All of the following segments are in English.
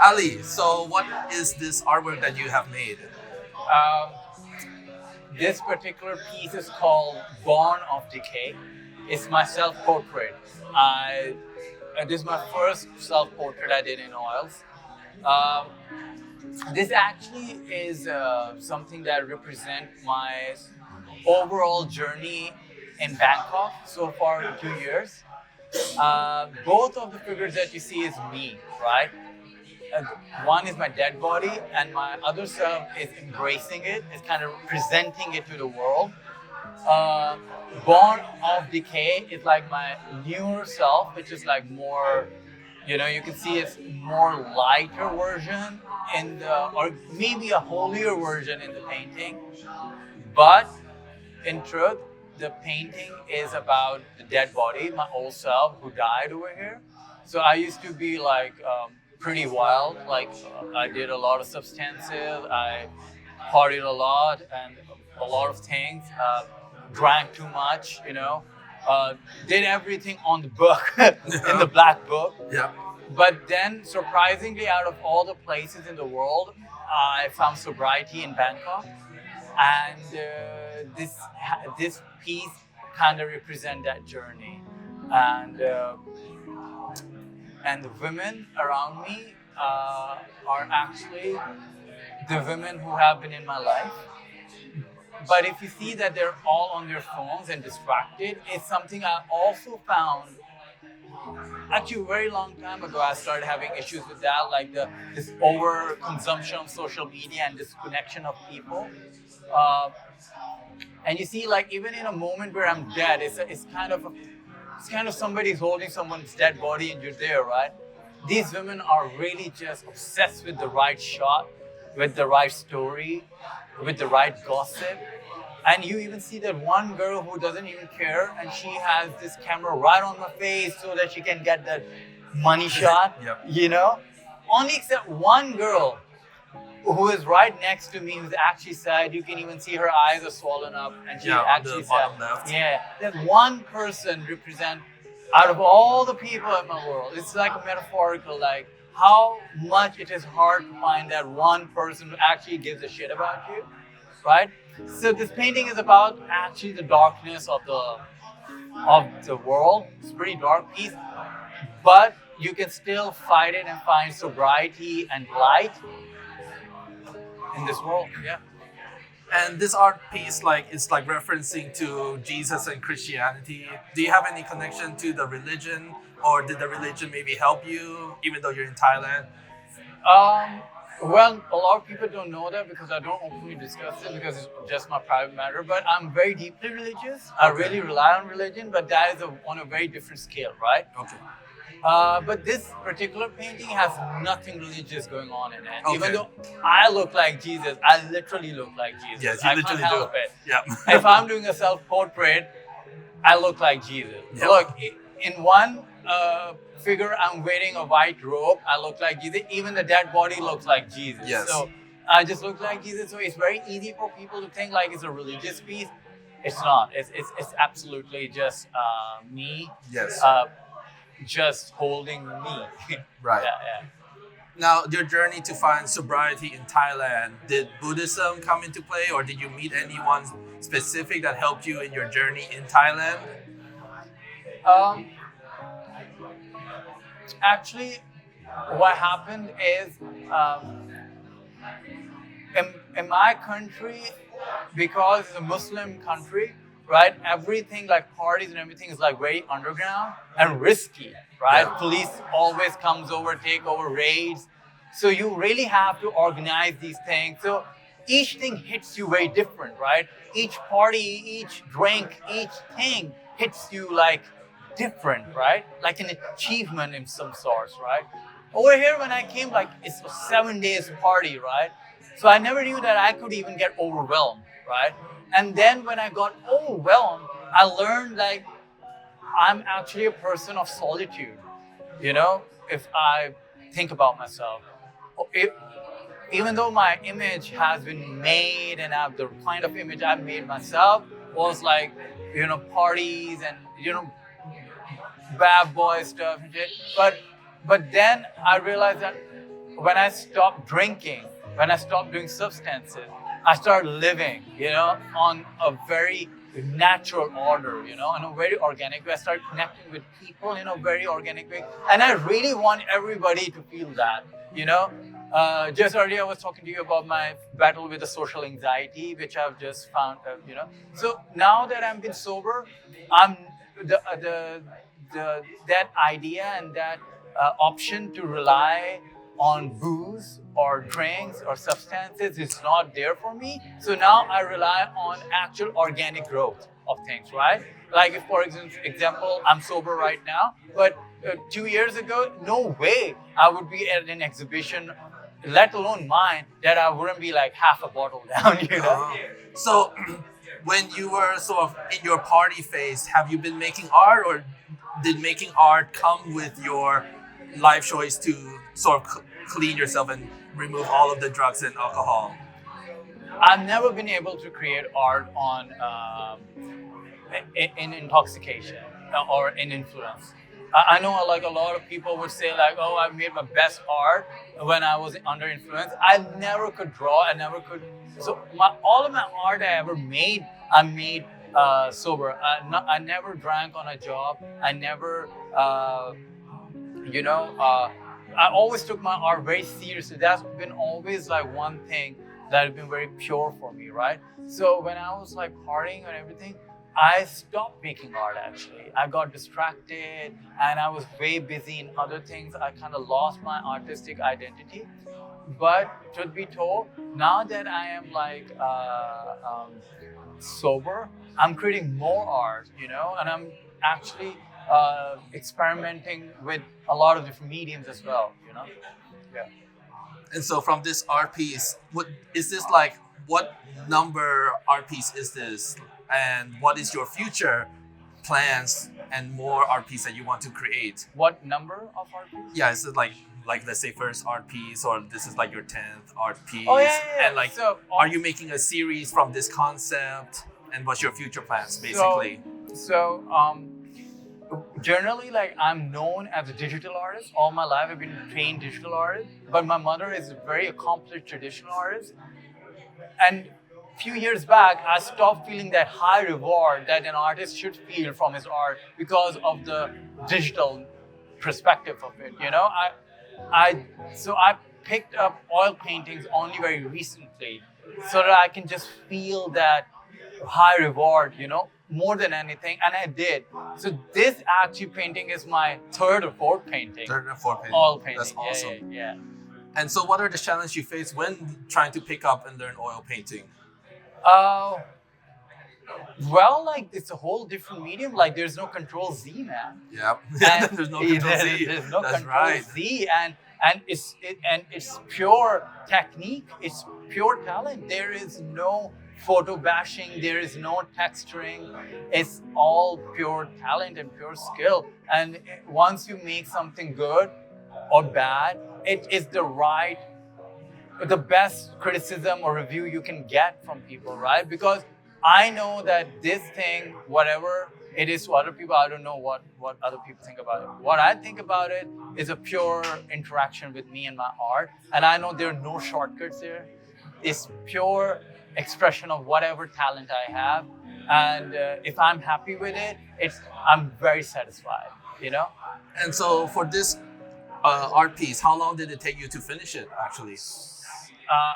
Ali, so what is this artwork that you have made? Um, this particular piece is called Born of Decay. It's my self-portrait. This is my first self-portrait I did in oils. Um, this actually is something that represents my overall journey in Bangkok so far 2 years. Both of the figures that you see is me, right? Uh, One is my dead body, and my other self is embracing it, is kind of presenting it to the world. Uh, Born of Decay is like my newer self, which is like more, you can see it's more lighter version in the, or maybe a holier version in the painting. But in truth, the painting is about the dead body, my old self who died over here. So I used to be like pretty wild. Like I did a lot of substances. I partied a lot and a lot of things. Drank too much. Uh, did everything on the book in the black book. Yeah. But then, surprisingly, out of all the places in the world, I found sobriety in Bangkok, and this piece kind of represent that journey, and and the women around me are actually the women who have been in my life. But if you see that they're all on their phones and distracted, it's something I also found. Actually, a very long time ago, I started having issues with that, like this over consumption of social media and disconnection of people. Uh, and you see, like even in a moment where I'm dead, it's kind of somebody's holding someone's dead body and you're there, right? These women are really just obsessed with the right shot, with the right story, with the right gossip. And you even see that one girl who doesn't even care, and she has this camera right on her face so that she can get that money shot. Yep. Only except one girl who is right next to me, who's actually sad. You can even see her eyes are swollen up, and she's Yeah, on actually the sad. bottom left. Yeah, that one person represent out of all the people in my world. It's like a metaphorical, like how much it is hard to find that one person who actually gives a shit about you, right? So this painting is about actually the darkness of the world. It's a pretty dark piece, but you can still fight it and find sobriety and light in this world. Yeah. And this art piece, like, it's like referencing to Jesus and Christianity. Do you have any connection to the religion, or did the religion maybe help you, even though you're in Thailand? Well, a lot of people don't know that because I don't openly discuss it because it's just my private matter. But I'm very deeply religious. I really rely on religion, but that is on a very different scale, right? Okay. But this particular painting has nothing religious going on in it. Okay. Even though I look like Jesus, I literally look like Jesus. Yes, you I literally can't do. help it. Yeah. If I'm doing a self-portrait, I look like Jesus. Yeah. Look, in one figure, I'm wearing a white robe. I look like Jesus. Even the dead body looks like Jesus. Yes. So I just look like Jesus. So it's very easy for people to think like it's a religious piece. It's not. It's absolutely just me. Yes. Just holding me. Right. Yeah. Now, your journey to find sobriety in Thailand, did Buddhism come into play, or did you meet anyone specific that helped you in your journey in Thailand? Actually, what happened is in my country, because it's a Muslim country, right? Everything like parties and everything is like very underground and risky, right? Yeah. Police always comes over, take over raids. So you really have to organize these things. So each thing hits you very different, right? Each party, each drink, each thing hits you like different, right? Like an achievement in some sorts, right? Over here when I came, like it's a 7 days party, right? So I never knew that I could even get overwhelmed, right? And then when I got overwhelmed, I learned like I'm actually a person of solitude. If I think about myself, even though my image has been made and the kind of image I've made myself was like, parties and, bad boy stuff and shit. But then I realized that, when I stopped drinking, when I stopped doing substances, I started living, on a very natural order, in a very organic way. I started connecting with people in a very organic way. And I really want everybody to feel that, just earlier I was talking to you about my battle with the social anxiety, which I've just found, So now that I'm been sober, I'm that idea and that option to rely on booze or drinks or substances is not there for me. So now I rely on actual organic growth of things, right? Like if, for example, I'm sober right now, but 2 years ago, no way I would be at an exhibition, let alone mine, that I wouldn't be like half a bottle down. So, when you were sort of in your party phase, have you been making art, or did making art come with your life choice to sort of clean yourself and remove all of the drugs and alcohol? I've never been able to create art on in intoxication or in influence. I know like a lot of people would say like, oh, I made my best art when I was under influence. I never could draw. I never could. So all of my art I ever made, I made sober. I never drank on a job. I never, I always took my art very seriously. That's been always like one thing that has been very pure for me, right? So when I was like partying and everything, I stopped making art actually. I got distracted and I was way busy in other things. I kind of lost my artistic identity. But truth be told, now that I am like sober, I'm creating more art, and I'm actually experimenting with a lot of different mediums as well, Yeah. And so, from this art piece, what is this like? What number art piece is this, and what is your future plans and more art piece that you want to create? What number of art piece? Yeah, is it like let's say first art piece, or this is like your 10th art piece? Oh yeah. And like, so, are you making a series from this concept? And what's your future plans, basically? So, generally, like I'm known as a digital artist. All my life, I've been a trained digital artist. But my mother is a very accomplished traditional artist. And a few years back, I stopped feeling that high reward that an artist should feel from his art because of the digital perspective of it. So I picked up oil paintings only very recently, so that I can just feel that high reward, more than anything, and I did. So this actually painting is my third or fourth painting. Third or fourth painting. Oil painting. That's awesome. Yeah. And so, what are the challenges you face when trying to pick up and learn oil painting? Well, like it's a whole different medium. Like there's no control Z, man. Yep. And There's no control Z. There's no That's control right. Z, and it's pure technique. It's pure talent. There is no photo bashing. There is no texturing. It's all pure talent and pure skill. And once you make something good or bad, it is the best criticism or review you can get from people, right? Because I know that this thing, whatever it is to other people, I don't know what other people think about it. What I think about it is a pure interaction with me and my art. And I know there are no shortcuts there. It's pure expression of whatever talent I have. And if I'm happy with it, I'm very satisfied, And so, for this art piece, how long did it take you to finish it, actually?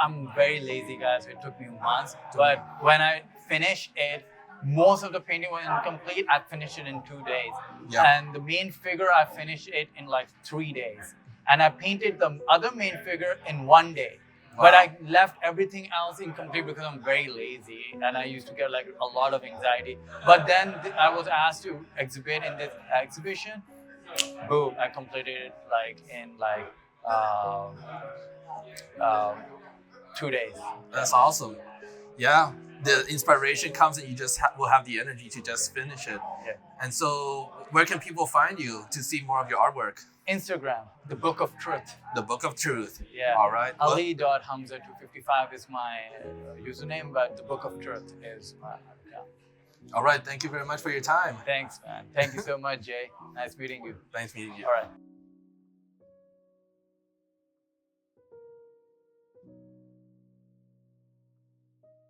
I'm very lazy, guys. It took me months. But when I finished it, most of the painting was incomplete. I finished it in 2 days. Yeah. And the main figure, I finished it in like 3 days. And I painted the other main figure in 1 day. Wow. But I left everything else incomplete because I'm very lazy and I used to get like a lot of anxiety. But then I was asked to exhibit in this exhibition. Boom, I completed it in 2 days. That's awesome. Yeah, the inspiration comes and you just will have the energy to just finish it. Yeah. And so, where can people find you to see more of your artwork? Instagram, The Book of Truth. The Book of Truth. Yeah. All right. Well, Ali.hamza255 is my username, but The Book of Truth is my account. all right. Thank you very much for your time. Thanks, man. Thank you so much, Jay. Nice meeting you. Nice meeting you. All right.